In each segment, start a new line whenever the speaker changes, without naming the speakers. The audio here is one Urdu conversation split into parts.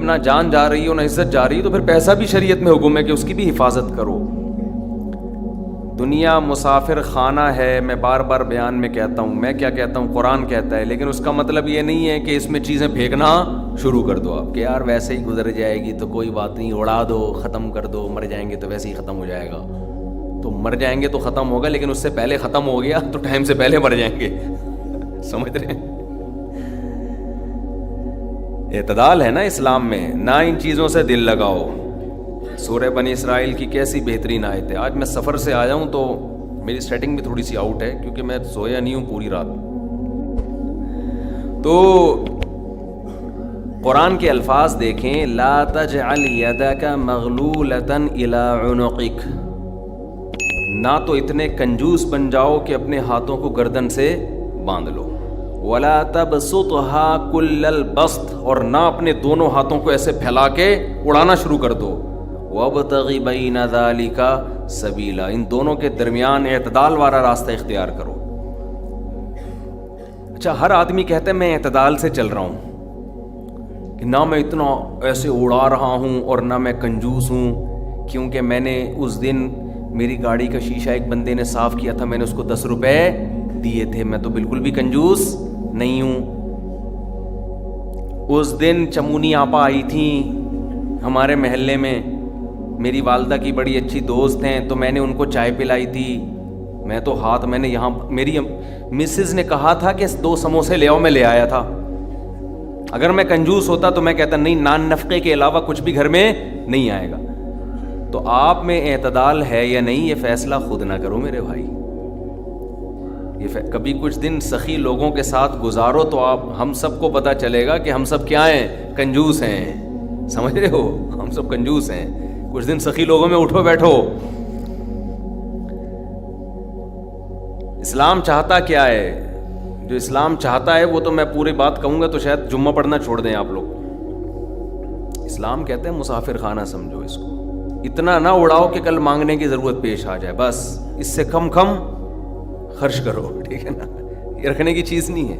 نہ جان جا رہی ہو نہ عزت جا رہی ہے تو پھر پیسہ بھی شریعت میں حکم ہے کہ اس کی بھی حفاظت کرو. دنیا مسافر خانہ ہے. میں بار بار بیان میں کہتا ہوں, میں کیا کہتا ہوں, قرآن کہتا ہے, لیکن اس کا مطلب یہ نہیں ہے کہ اس میں چیزیں پھینکنا شروع کر دو آپ کہ یار ویسے ہی گزر جائے گی تو کوئی بات نہیں, اڑا دو, ختم کر دو, مر جائیں گے تو ویسے ہی ختم ہو جائے گا. تو مر جائیں گے تو ختم ہوگا, لیکن اس سے پہلے ختم ہو گیا تو ٹائم سے پہلے مر جائیں گے. سمجھ رہے ہیں؟ اعتدال ہے نا اسلام میں, نہ ان چیزوں سے دل لگاؤ. سورہ بنی اسرائیل کی کیسی بہترین آیت ہے. آج میں سفر سے آیا ہوں تو میری سیٹنگ بھی تھوڑی سی آؤٹ ہے کیونکہ میں سویا نہیں ہوں پوری رات. تو قرآن کے الفاظ دیکھیں, لا تجعل یدک مغلولۃ الی عنقک, نہ تو اتنے کنجوس بن جاؤ کہ اپنے ہاتھوں کو گردن سے باندھ لو, ولا تبسطها کل البسط, اور نہ اپنے دونوں ہاتھوں کو ایسے پھیلا کے اڑانا شروع کر دو. وابتغ بین ذلک سبیلا, ان دونوں کے درمیان اعتدال والا راستہ اختیار کرو. اچھا, ہر آدمی کہتا ہے میں اعتدال سے چل رہا ہوں کہ نہ میں اتنا ایسے اڑا رہا ہوں اور نہ میں کنجوس ہوں, کیونکہ میں نے اس دن میری گاڑی کا شیشہ ایک بندے نے صاف کیا تھا, میں نے اس کو 10 روپے دیے تھے, میں تو بالکل بھی کنجوس نہیں ہوں. اس دن چمونی آپا آئی تھیں ہمارے محلے میں, میری والدہ کی بڑی اچھی دوست ہیں, تو میں نے ان کو چائے پلائی تھی. میں تو میں نے یہاں میری مسز نے کہا تھا کہ 2 سموسے لے آؤ, میں لے آیا تھا. اگر میں کنجوس ہوتا تو میں کہتا نہیں, نان نفقے کے علاوہ کچھ بھی گھر میں نہیں آئے گا. تو آپ میں اعتدال ہے یا نہیں, یہ فیصلہ خود نہ کرو میرے بھائی. کبھی کچھ دن سخی لوگوں کے ساتھ گزارو تو ہم سب کو پتہ چلے گا کہ ہم سب کیا ہیں, کنجوس ہیں. سمجھ رہے ہو, ہم سب کنجوس ہیں. کچھ دن سخی لوگوں میں اٹھو بیٹھو. اسلام چاہتا کیا ہے؟ جو اسلام چاہتا ہے وہ تو میں پوری بات کہوں گا تو شاید جمعہ پڑھنا چھوڑ دیں آپ لوگ. اسلام کہتے ہیں مسافر خانہ سمجھو اس کو, اتنا نہ اڑاؤ کہ کل مانگنے کی ضرورت پیش آ جائے, بس اس سے کم خرچ کرو, ٹھیک ہے نا, یہ رکھنے کی چیز نہیں ہے.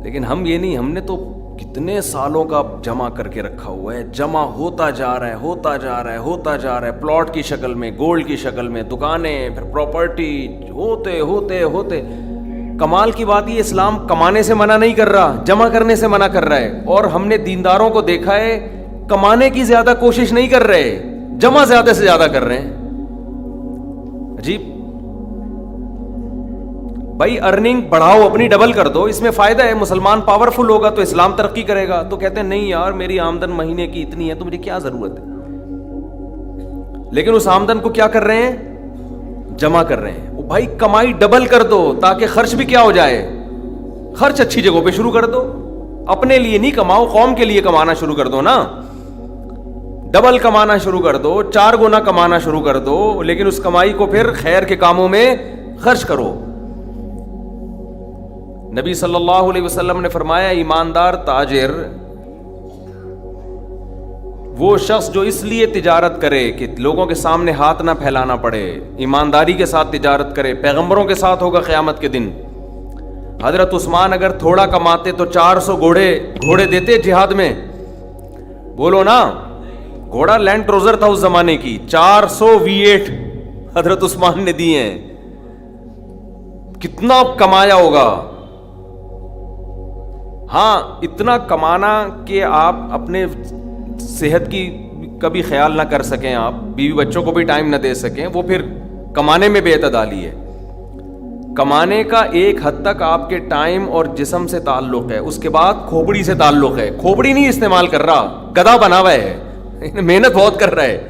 لیکن ہم یہ نہیں, ہم نے تو کتنے سالوں کا جمع کر کے رکھا ہوا ہے, جمع ہوتا جا رہا ہے, ہوتا جا رہا ہے, ہوتا جا رہا ہے, پلاٹ کی شکل میں, گولڈ کی شکل میں, دکانیں, پھر پراپرٹی, ہوتے ہوتے ہوتے. کمال کی بات یہ, اسلام کمانے سے منع نہیں کر رہا, جمع کرنے سے منع کر رہا ہے. اور ہم نے دینداروں کو دیکھا ہے کمانے کی زیادہ کوشش نہیں کر رہے, جمع زیادہ سے زیادہ کر رہے ہیں. عجیب بھائی, ارننگ بڑھاؤ, اپنی ڈبل کر دو, اس میں فائدہ ہے. مسلمان پاورفل ہوگا تو اسلام ترقی کرے گا. تو کہتے ہیں نہیں یار میری آمدن مہینے کی اتنی ہے تو مجھے کیا ضرورت ہے. لیکن اس آمدن کو کیا کر رہے ہیں, جمع کر رہے ہیں. بھائی کمائی ڈبل کر دو تاکہ خرچ بھی کیا ہو جائے, خرچ اچھی جگہوں پہ شروع کر دو. اپنے لیے نہیں کماؤ, قوم کے لیے کمانا شروع کر دو نا. ڈبل کمانا شروع کر دو, 4 گنا کمانا شروع کر دو, لیکن اس کمائی کو پھر خیر کے کاموں میں خرچ کرو. نبی صلی اللہ علیہ وسلم نے فرمایا ایماندار تاجر وہ شخص جو اس لیے تجارت کرے کہ لوگوں کے سامنے ہاتھ نہ پھیلانا پڑے, ایمانداری کے ساتھ تجارت کرے. پیغمبروں کے ساتھ ہوگا قیامت کے دن. حضرت عثمان اگر تھوڑا کماتے تو 400 گھوڑے دیتے جہاد میں, بولو نا. گھوڑا لینڈ کروزر تھا اس زمانے کی, 400 V8 حضرت عثمان نے دیے ہیں. کتنا کمایا ہوگا. ہاں اتنا کمانا کہ آپ اپنے صحت کی کبھی خیال نہ کر سکیں, آپ بیوی بچوں کو بھی ٹائم نہ دے سکیں, وہ پھر کمانے میں بے اعتدالی ہے. کمانے کا ایک حد تک آپ کے ٹائم اور جسم سے تعلق ہے, اس کے بعد کھوپڑی سے تعلق ہے. کھوپڑی نہیں استعمال کر رہا, گدھا بنا ہوا ہے, محنت بہت کر رہا ہے.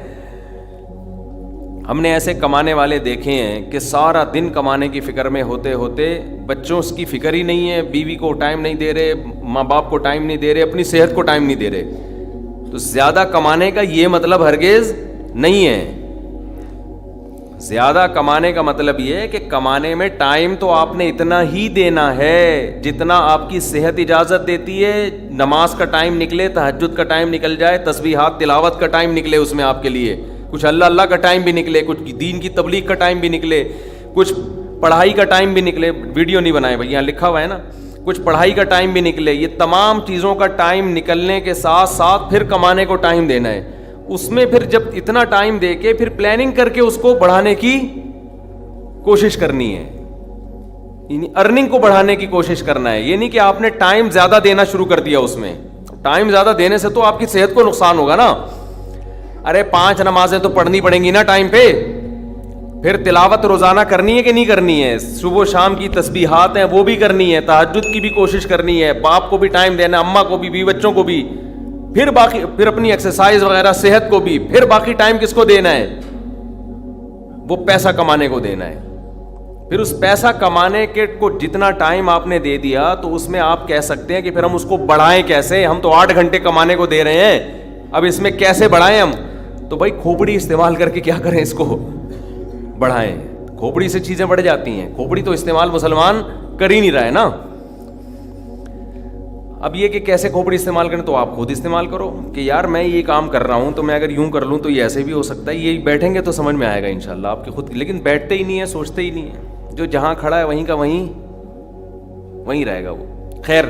ہم نے ایسے کمانے والے دیکھے ہیں کہ سارا دن کمانے کی فکر میں ہوتے ہوتے بچوں کی فکر ہی نہیں ہے, بیوی کو ٹائم نہیں دے رہے, ماں باپ کو ٹائم نہیں دے رہے, اپنی صحت کو ٹائم نہیں دے رہے. تو زیادہ کمانے کا یہ مطلب ہرگز نہیں ہے. زیادہ کمانے کا مطلب یہ ہے کہ کمانے میں ٹائم تو آپ نے اتنا ہی دینا ہے جتنا آپ کی صحت اجازت دیتی ہے. نماز کا ٹائم نکلے, تہجد کا ٹائم نکل جائے, تسبیحات تلاوت کا ٹائم نکلے, اس میں آپ کے لیے کچھ اللہ کا ٹائم بھی نکلے, کچھ دین کی تبلیغ کا ٹائم بھی نکلے, کچھ پڑھائی کا ٹائم بھی نکلے. ویڈیو نہیں بنائے بھائی, یہاں لکھا ہوا ہے نا, کچھ پڑھائی کا ٹائم بھی نکلے, یہ تمام چیزوں کا ٹائم نکلنے کے ساتھ ساتھ پھر کمانے کو ٹائم دینا ہے. اس میں پھر جب اتنا ٹائم دے کے پھر پلاننگ کر کے اس کو بڑھانے کی کوشش کرنی ہے, یعنی ارننگ کو بڑھانے کی کوشش کرنا ہے. یہ نہیں کہ آپ نے ٹائم زیادہ دینا شروع کر دیا, اس میں ٹائم زیادہ دینے سے تو آپ کی صحت کو نقصان ہوگا نا. ارے 5 نمازیں تو پڑھنی پڑیں گی نا ٹائم پہ, پھر تلاوت روزانہ کرنی ہے کہ نہیں کرنی ہے, صبح و شام کی تسبیحات ہیں وہ بھی کرنی ہے, تہجد کی بھی کوشش کرنی ہے, باپ کو بھی ٹائم دینا, اماں کو بھی, بیوی بچوں کو بھی, پھر باقی پھر اپنی ایکسرسائز وغیرہ صحت کو بھی, پھر باقی ٹائم کس کو دینا ہے, وہ پیسہ کمانے کو دینا ہے. پھر اس پیسہ کمانے کے کو جتنا ٹائم آپ نے دے دیا تو اس میں آپ کہہ سکتے ہیں کہ پھر ہم اس کو بڑھائیں کیسے, ہم تو 8 گھنٹے کمانے کو دے رہے ہیں, اب اس میں کیسے بڑھائیں ہم. تو بھائی کھوپڑی استعمال کر کے کیا کریں, اس کو بڑھائیں. کھوپڑی سے چیزیں بڑھ جاتی ہیں, کھوپڑی تو استعمال مسلمان کر ہی نہیں رہا ہے نا. اب یہ کہ کیسے کھوپڑی استعمال کریں, تو آپ خود استعمال کرو کہ یار میں یہ کام کر رہا ہوں تو میں اگر یوں کر لوں تو یہ ایسے بھی ہو سکتا ہے. یہ بیٹھیں گے تو سمجھ میں آئے گا انشاءاللہ آپ کے خود, لیکن بیٹھتے ہی نہیں ہیں, سوچتے ہی نہیں ہیں. جو جہاں کھڑا ہے وہیں کا وہیں رہے گا وہ. خیر,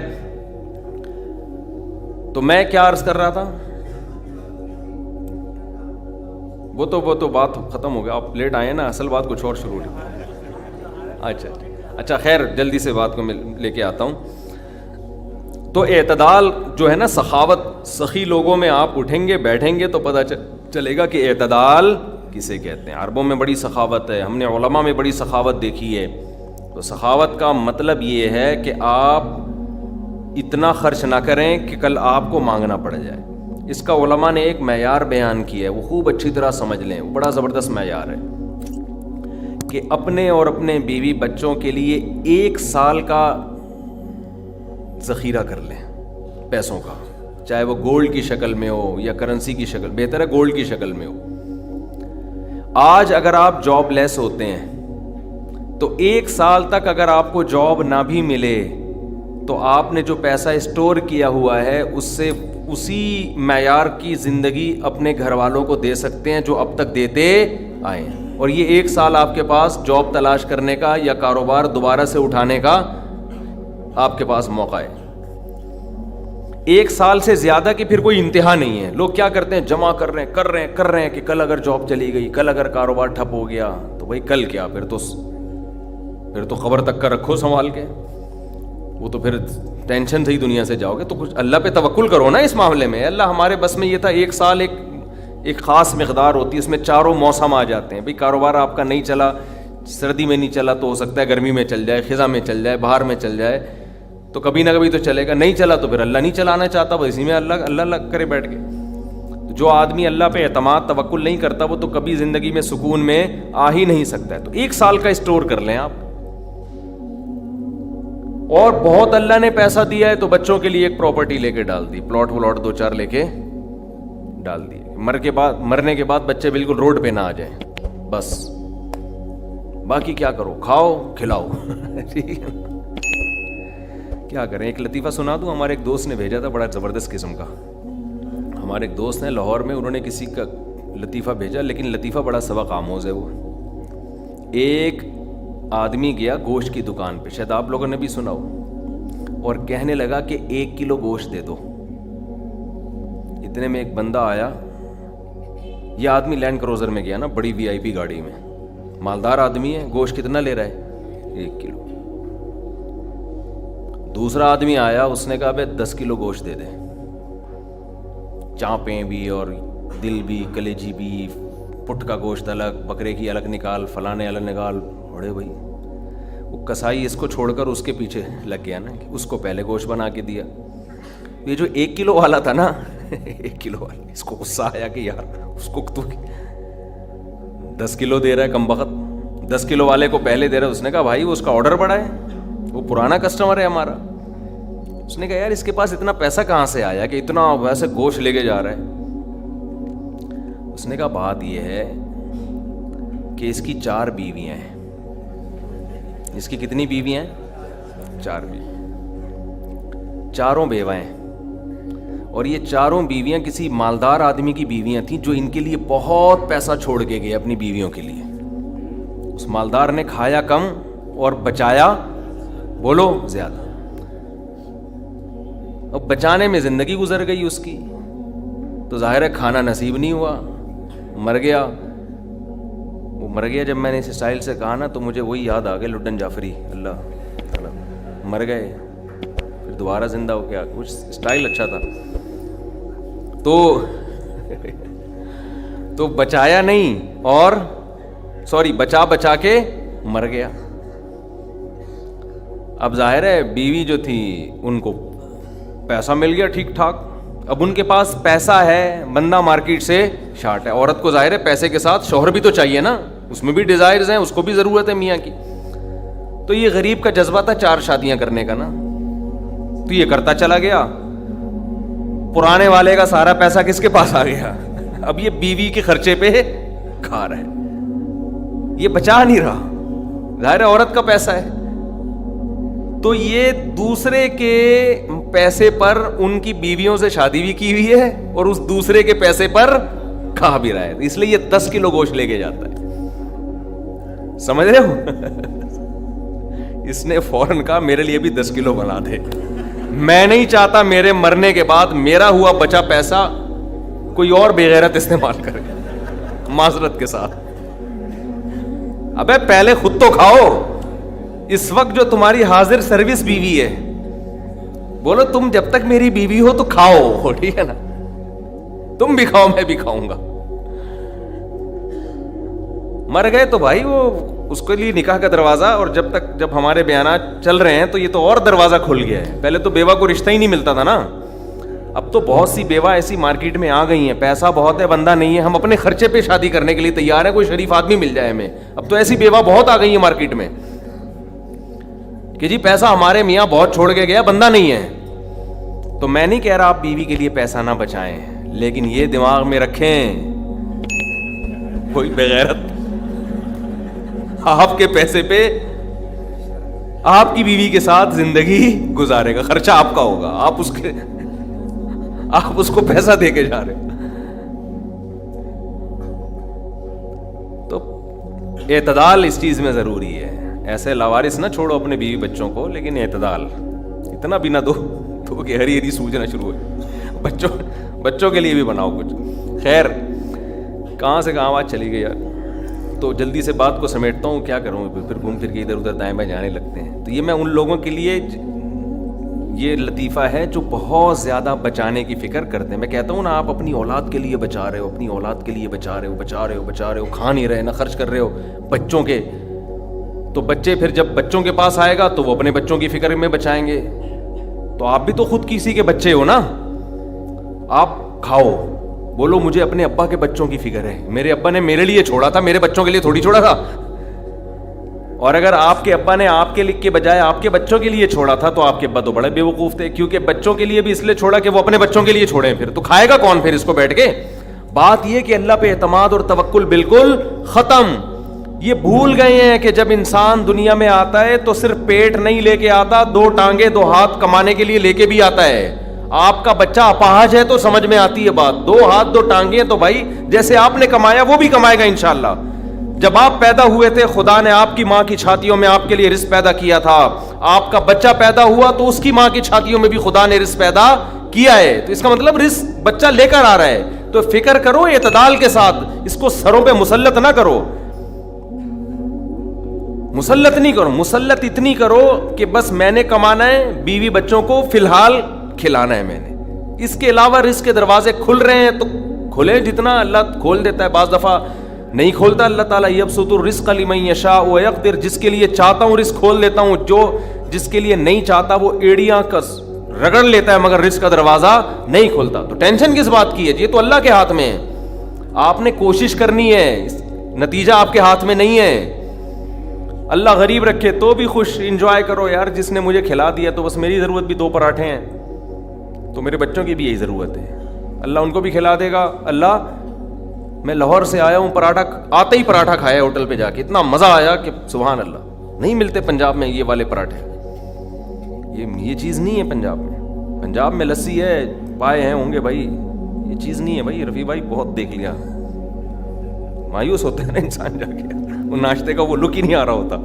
تو میں کیا عرض کر رہا تھا, وہ تو بات ختم ہو گیا, آپ لیٹ آئے نا, اصل بات کچھ اور شروع ہوئی. اچھا خیر, جلدی سے بات کو میں لے کے آتا ہوں. تو اعتدال جو ہے نا, سخاوت, سخی لوگوں میں آپ اٹھیں گے بیٹھیں گے تو پتہ چلے گا کہ اعتدال کسے کہتے ہیں. عربوں میں بڑی سخاوت ہے, ہم نے علماء میں بڑی سخاوت دیکھی ہے. تو سخاوت کا مطلب یہ ہے کہ آپ اتنا خرچ نہ کریں کہ کل آپ کو مانگنا پڑ جائے. اس کا علماء نے ایک معیار بیان کیا ہے, وہ خوب اچھی طرح سمجھ لیں, وہ بڑا زبردست معیار ہے کہ اپنے اور اپنے بیوی بچوں کے لیے 1 سال کا ذخیرہ کر لیں پیسوں کا, چاہے وہ گولڈ کی شکل میں ہو یا کرنسی کی شکل, بہتر ہے گولڈ کی شکل میں ہو. آج اگر آپ جاب لیس ہوتے ہیں تو 1 سال تک اگر آپ کو جاب نہ بھی ملے تو آپ نے جو پیسہ اسٹور کیا ہوا ہے اس سے اسی معیار کی زندگی اپنے گھر والوں کو دے سکتے ہیں جو اب تک دیتے آئے ہیں. اور یہ 1 سال آپ کے پاس جاب تلاش کرنے کا یا کاروبار دوبارہ سے اٹھانے کا آپ کے پاس موقع ہے. 1 سال سے زیادہ کی پھر کوئی انتہا نہیں ہے. لوگ کیا کرتے ہیں, جمع کر رہے ہیں کہ کل اگر جاب چلی گئی, کل اگر کاروبار ٹھپ ہو گیا تو بھائی کل کیا, پھر تو خبر تک کا رکھو سنبھال کے, وہ تو پھر ٹینشن سے ہی دنیا سے جاؤ گے. تو کچھ اللہ پہ توکل کرو نا اس معاملے میں. اللہ ہمارے بس میں یہ تھا, 1 سال ایک خاص مقدار ہوتی ہے, اس میں چاروں موسم آ جاتے ہیں. بھائی کاروبار آپ کا نہیں چلا, سردی میں نہیں چلا تو ہو سکتا ہے گرمی میں چل جائے, خزاں میں چل جائے, بہار میں چل جائے, تو کبھی نہ کبھی تو چلے گا. نہیں چلا تو پھر اللہ نہیں چلانا چاہتا, بس اسی میں اللہ کرے بیٹھ کے. جو آدمی اللہ پہ اعتماد توکل نہیں کرتا وہ تو کبھی زندگی میں سکون میں آ ہی نہیں سکتا ہے. تو 1 سال کا اسٹور کر لیں آپ. اور بہت اللہ نے پیسہ دیا ہے تو بچوں کے لیے ایک پراپرٹی لے کے ڈال دی, پلاٹ 2-4 لے کے ڈال دیے. مرنے کے بعد بچے بالکل روڈ پہ نہ آ جائیں, بس باقی کیا کرو, کھاؤ کھلاؤ. کیا کریں. ایک لطیفہ سنا دوں, ہمارے ایک دوست نے بھیجا تھا, بڑا زبردست قسم کا. ہمارے ایک دوست ہیں لاہور میں, انہوں نے کسی کا لطیفہ بھیجا, لیکن لطیفہ بڑا سبق آموز ہے. وہ ایک آدمی گیا گوشت کی دکان پہ, شاید آپ لوگوں نے بھی سنا ہو, اور کہنے لگا کہ 1 کلو گوشت دے دو. اتنے میں ایک بندہ آیا, یہ آدمی لینڈ کروزر میں گیا نا, بڑی VIP گاڑی میں, مالدار آدمی ہے. گوشت کتنا لے رہا ہے, 1 کلو. دوسرا آدمی آیا, اس نے کہا بھائی 10 کلو گوشت دے دے, چانپیں بھی اور دل بھی, کلیجی بھی, پٹ کا گوشت الگ, بکرے کی الگ نکال, فلانے الگ نکال. بڑے بھائی وہ کسائی اس کو چھوڑ کر اس کے پیچھے لگ گیا نا, اس کو پہلے گوشت بنا کے دیا. یہ جو 1 کلو والا تھا نا, 1 کلو والا, اس کو غصہ آیا کہ یار اس کو تو 10 کلو دے رہا ہے کم بخت, 10 کلو والے کو پہلے دے رہا ہے. اس نے کہا بھائی وہ اس کا آرڈر بڑا ہے, وہ پرانا کسٹمر ہے ہمارا. اس نے کہا یار اس کے پاس اتنا پیسہ کہاں سے آیا کہ اتنا ویسے گوشت لے کے جا رہا ہے. اس نے کہا بات یہ ہے کہ اس کی 4 بیویاں ہیں. اس کی کتنی بیویاں ہیں, 4 بیوی, چاروں بیوہ ہیں. اور یہ چاروں بیویاں کسی مالدار آدمی کی بیویاں تھیں جو ان کے لیے بہت پیسہ چھوڑ کے گئے اپنی بیویوں کے لیے. اس مالدار نے کھایا کم اور بچایا بولو زیادہ. اب بچانے میں زندگی گزر گئی اس کی، تو ظاہر ہے کھانا نصیب نہیں ہوا، مر گیا۔ وہ مر گیا جب میں نے اس اسٹائل سے کہا نا، تو مجھے وہی یاد آ گیا لڈن جعفری، اللہ مر گئے پھر دوبارہ زندہ ہو گیا، کچھ اسٹائل اچھا تھا۔ تو بچایا نہیں، اور بچا کے مر گیا۔ اب ظاہر ہے بیوی جو تھی ان کو پیسہ مل گیا ٹھیک ٹھاک، اب ان کے پاس پیسہ ہے، بندہ مارکیٹ سے شارٹ ہے۔ عورت کو ظاہر ہے پیسے کے ساتھ شوہر بھی تو چاہیے نا، اس میں بھی ڈیزائرز ہیں، اس کو بھی ضرورت ہے میاں کی۔ تو یہ غریب کا جذبہ تھا 4 شادیاں کرنے کا نا، تو یہ کرتا چلا گیا، پرانے والے کا سارا پیسہ کس کے پاس آ گیا، اب یہ بیوی کے خرچے پہ کھا رہا ہے، یہ بچا نہیں رہا، ظاہر ہے عورت کا پیسہ ہے۔ تو یہ دوسرے کے پیسے پر ان کی بیویوں سے شادی بھی کی ہوئی ہے، اور اس دوسرے کے پیسے پر کھا بھی رہا ہے، اس لیے یہ 10 کلو گوشت لے کے جاتا ہے، سمجھ رہے ہو؟ اس نے فوراً کہا میرے لیے بھی 10 کلو بنا دے، میں نہیں چاہتا میرے مرنے کے بعد میرا ہوا بچا پیسہ کوئی اور بے غیرت استعمال کرے، معذرت کے ساتھ۔ ابے پہلے خود تو کھاؤ، اس وقت جو تمہاری حاضر سروس بیوی ہے، بولو تم جب تک میری بیوی ہو تو کھاؤ، ٹھیک ہے نا، تم بھی کھاؤ میں بھی کھاؤں گا۔ مر گئے تو بھائی وہ اس کے لیے نکاح کا دروازہ، اور جب ہمارے بیانات چل رہے ہیں تو یہ تو اور دروازہ کھل گیا ہے، پہلے تو بیوہ کو رشتہ ہی نہیں ملتا تھا نا، اب تو بہت سی بیوہ ایسی مارکیٹ میں آ گئی ہیں، پیسہ بہت ہے بندہ نہیں ہے، ہم اپنے خرچے پہ شادی کرنے کے لیے تیار ہیں، کوئی شریف آدمی مل جائے ہمیں، اب تو ایسی بیوہ بہت آ گئی ہیں مارکیٹ میں کہ جی پیسہ ہمارے میاں بہت چھوڑ کے گیا، بندہ نہیں ہے۔ تو میں نہیں کہہ رہا آپ بیوی کے لیے پیسہ نہ بچائیں، لیکن یہ دماغ میں رکھیں کوئی بغیرت آپ کے پیسے پہ آپ کی بیوی کے ساتھ زندگی گزارے گا، خرچہ آپ کا ہوگا، آپ اس کو پیسہ دے کے جا رہے ہیں۔ تو اعتدال اس چیز میں ضروری ہے، ایسے لاوارث نہ چھوڑو اپنے بیوی بچوں کو، لیکن اعتدال، اتنا بھی نہ دو کہ ہری ہری سوجنا شروع ہو، بچوں کے لیے بھی بناؤ کچھ۔ خیر کہاں سے کہاں بات چلی گئی یار، تو جلدی سے بات کو سمیٹتا ہوں، کیا کروں پھر گھوم پھر کے ادھر ادھر دائیں بائیں جانے لگتے ہیں۔ تو یہ میں ان لوگوں کے لیے یہ لطیفہ ہے جو بہت زیادہ بچانے کی فکر کرتے ہیں۔ میں کہتا ہوں نا، آپ اپنی اولاد کے لیے بچا رہے ہو، اپنی اولاد کے لیے بچا رہے ہو، کھا نہیں رہے نہ خرچ کر رہے ہو بچوں کے، تو بچے پھر جب بچوں کے پاس آئے گا تو وہ اپنے بچوں کی فکر میں بچائیں گے، تو آپ بھی تو خود کسی کے بچے ہو نا، آپ کھاؤ، بولو مجھے اپنے ابا کے بچوں کی فکر ہے، میرے ابا نے میرے لیے چھوڑا تھا، میرے بچوں کے لیے تھوڑی چھوڑا تھا۔ اور اگر آپ کے ابا نے آپ کے لکھ کے بجائے آپ کے بچوں کے لیے چھوڑا تھا، تو آپ کے ابا تو بڑے بے وقوف تھے، کیونکہ بچوں کے لیے بھی اس لیے چھوڑا کہ وہ اپنے بچوں کے لیے چھوڑیں، پھر تو کھائے گا کون پھر اس کو بیٹھ کے؟ بات یہ کہ اللہ پہ اعتماد اور توکل بالکل ختم۔ یہ بھول گئے ہیں کہ جب انسان دنیا میں آتا ہے تو صرف پیٹ نہیں لے کے آتا، 2 ٹانگیں 2 ہاتھ کمانے کے لیے لے کے بھی آتا ہے۔ آپ کا بچہ اپاہج ہے تو سمجھ میں آتی ہے بات، 2 ہاتھ 2 ٹانگیں، تو بھائی جیسے آپ نے کمایا وہ بھی کمائے گا انشاءاللہ۔ جب آپ پیدا ہوئے تھے خدا نے آپ کی ماں کی چھاتیوں میں آپ کے لیے رزق پیدا کیا تھا، آپ کا بچہ پیدا ہوا تو اس کی ماں کی چھاتیوں میں بھی خدا نے رزق پیدا کیا ہے، تو اس کا مطلب رزق بچہ لے کر آ رہا ہے۔ تو فکر کرو اعتدال کے ساتھ، اس کو سروں پہ مسلط نہ کرو، مسلط نہیں کرو، مسلط اتنی کرو کہ بس میں نے کمانا ہے، بیوی بچوں کو فی الحال کھلانا ہے میں نے، اس کے علاوہ رزق کے دروازے کھل رہے ہیں تو کھلے، جتنا اللہ کھول دیتا ہے، بعض دفعہ نہیں کھولتا اللہ تعالیٰ، یبسط الرزق لمن یشاء ویقدر، جس کے لیے چاہتا ہوں رزق کھول دیتا ہوں، جس کے لیے نہیں چاہتا وہ ایڑیاں کس رگڑ لیتا ہے، مگر رزق کا دروازہ نہیں کھولتا۔ تو ٹینشن کس بات کی ہے؟ یہ تو اللہ کے ہاتھ میں ہے، آپ نے کوشش کرنی ہے، نتیجہ آپ کے ہاتھ میں نہیں ہے۔ اللہ غریب رکھے تو بھی خوش، انجوائے کرو یار، جس نے مجھے کھلا دیا تو بس میری ضرورت بھی 2 پراٹھے ہیں، تو میرے بچوں کی بھی یہی ضرورت ہے، اللہ ان کو بھی کھلا دے گا۔ اللہ میں لاہور سے آیا ہوں، پراٹھا آتے ہی پراٹھا کھایا ہوٹل پہ جا کے، اتنا مزہ آیا کہ سبحان اللہ، نہیں ملتے پنجاب میں یہ والے پراٹھے، یہ چیز نہیں ہے پنجاب میں۔ پنجاب میں لسی ہے، پائے ہیں ہوں گے بھائی، یہ چیز نہیں ہے بھائی۔ رفیع بھائی بہت دیکھ لیا، مایوس ہوتا ہے نا انسان جا کے، وہ ناشتے کا وہ لک ہی نہیں آ رہا ہوتا۔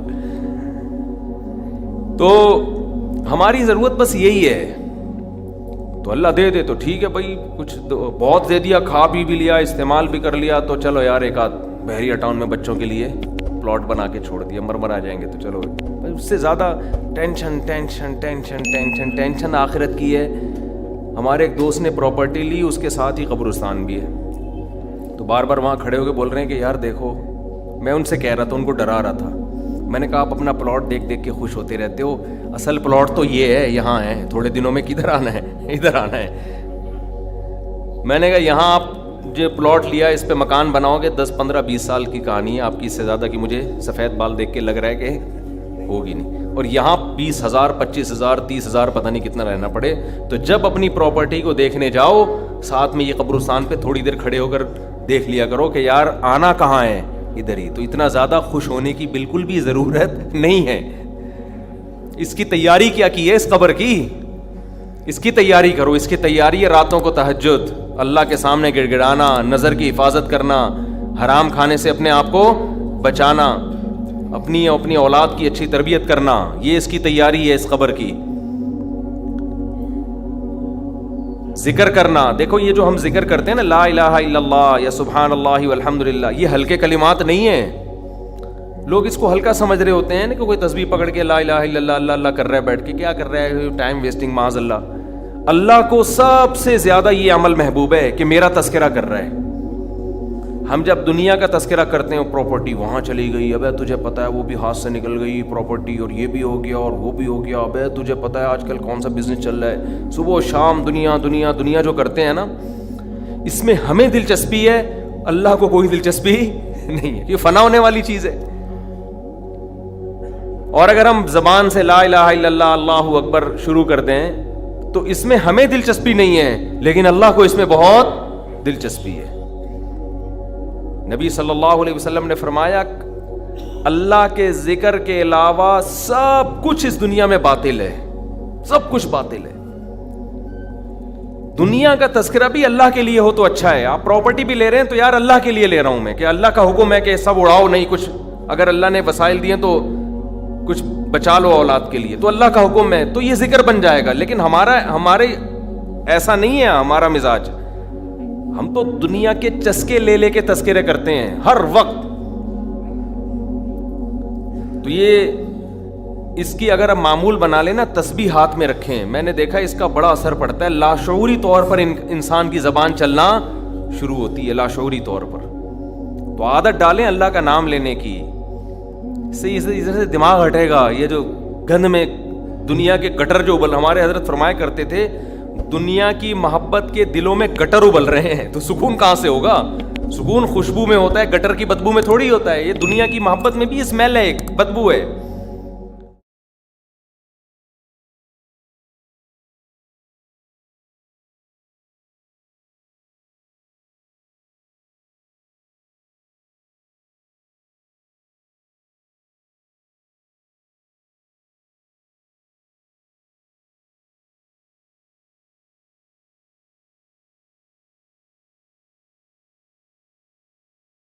تو ہماری ضرورت بس یہی ہے تو اللہ دے دے تو ٹھیک ہے بھائی، کچھ بہت دے دیا، کھا پی بھی لیا، استعمال بھی کر لیا، تو چلو یار ایک آدھ بحریہ ٹاؤن میں بچوں کے لیے پلاٹ بنا کے چھوڑ دیا، مرمر آ جائیں گے تو چلو بھائی، اس سے زیادہ tension tension tension tension tension آخرت کی ہے. ہمارے ایک دوست نے پراپرٹی لی، اس کے ساتھ ہی قبرستان بھی ہے، تو بار بار وہاں کھڑے ہو کے بول رہے ہیں کہ یار دیکھو، میں ان سے کہہ رہا تھا، ان کو ڈرا رہا تھا، میں نے کہا آپ اپنا پلاٹ دیکھ دیکھ کے خوش ہوتے رہتے ہو، اصل پلاٹ تو یہ ہے، یہاں ہے، تھوڑے دنوں میں کدھر آنا ہے، ادھر آنا ہے. میں نے کہا یہاں آپ جو پلاٹ لیا اس پہ مکان بناؤ گے 10 15 20 سال کی کہانی ہے آپ کی، اس سے زیادہ کی مجھے سفید بال دیکھ کے لگ رہا ہے کہ ہوگی نہیں، اور یہاں 20,000 25,000 30,000 پتہ نہیں کتنا رہنا پڑے. تو جب اپنی پراپرٹی کو دیکھنے جاؤ، ساتھ میں یہ قبرستان پہ تھوڑی دیر کھڑے ہو کر دیکھ لیا کرو کہ یار آنا کہاں ہے، ادھر ہی. تو اتنا زیادہ خوش ہونے کی بالکل بھی ضرورت نہیں ہے. اس کی تیاری کیا کی ہے اس قبر کی، اس کی تیاری کرو. اس کی تیاری ہے راتوں کو تہجد، اللہ کے سامنے گڑ گڑانا، نظر کی حفاظت کرنا، حرام کھانے سے اپنے آپ کو بچانا، اپنی اولاد کی اچھی تربیت کرنا. یہ اس کی تیاری ہے اس قبر کی. ذکر کرنا، دیکھو یہ جو ہم ذکر کرتے ہیں نا، لا الہ الا اللہ یا سبحان اللہ والحمد للہ، یہ ہلکے کلمات نہیں ہیں. لوگ اس کو ہلکا سمجھ رہے ہوتے ہیں نا، کہ کوئی تسبیح پکڑ کے لا الہ الا اللہ اللہ اللہ کر رہا ہے بیٹھ کے، کیا کر رہا ہے، ٹائم ویسٹنگ معاذ اللہ. اللہ کو سب سے زیادہ یہ عمل محبوب ہے کہ میرا تذکرہ کر رہا ہے. ہم جب دنیا کا تذکرہ کرتے ہیں، پراپرٹی وہاں چلی گئی، ابے تجھے پتا ہے وہ بھی ہاتھ سے نکل گئی پراپرٹی، اور یہ بھی ہو گیا اور وہ بھی ہو گیا، ابے تجھے پتا ہے آج کل کون سا بزنس چل رہا ہے. صبح و شام دنیا دنیا دنیا جو کرتے ہیں نا، اس میں ہمیں دلچسپی ہے، اللہ کو کوئی دلچسپی نہیں ہے، یہ فنا ہونے والی چیز ہے. اور اگر ہم زبان سے لا الہ الا اللہ اللہ اکبر شروع کر دیں تو اس میں ہمیں دلچسپی نہیں ہے، لیکن اللہ کو اس میں بہت دلچسپی ہے. نبی صلی اللہ علیہ وسلم نے فرمایا اللہ کے ذکر کے علاوہ سب کچھ اس دنیا میں باطل ہے، سب کچھ باطل ہے. دنیا کا تذکرہ بھی اللہ کے لیے ہو تو اچھا ہے. آپ پراپرٹی بھی لے رہے ہیں تو یار اللہ کے لیے لے رہا ہوں میں، کہ اللہ کا حکم ہے کہ سب اڑاؤ نہیں، کچھ اگر اللہ نے وسائل دیے تو کچھ بچا لو اولاد کے لیے، تو اللہ کا حکم ہے تو یہ ذکر بن جائے گا. لیکن ہمارے ایسا نہیں ہے ہمارا مزاج. ہم تو دنیا کے چسکے لے لے کے تذکرے کرتے ہیں ہر وقت. تو یہ اس کی اگر ہم معمول بنا لیں نا، تسبیح ہاتھ میں رکھیں، میں نے دیکھا اس کا بڑا اثر پڑتا ہے. لاشعوری طور پر انسان کی زبان چلنا شروع ہوتی ہے، لاشعوری طور پر. تو عادت ڈالیں اللہ کا نام لینے کی، اس سے دماغ ہٹے گا. یہ جو گند میں دنیا کے گٹر جو ہمارے حضرت فرمایا کرتے تھے، دنیا کی محبت کے دلوں میں گٹر ابل رہے ہیں، تو سکون کہاں سے ہوگا؟ سکون خوشبو میں ہوتا ہے، گٹر کی بدبو میں تھوڑی ہوتا ہے. یہ دنیا کی محبت میں بھی اسمیل ہے، ایک بدبو ہے.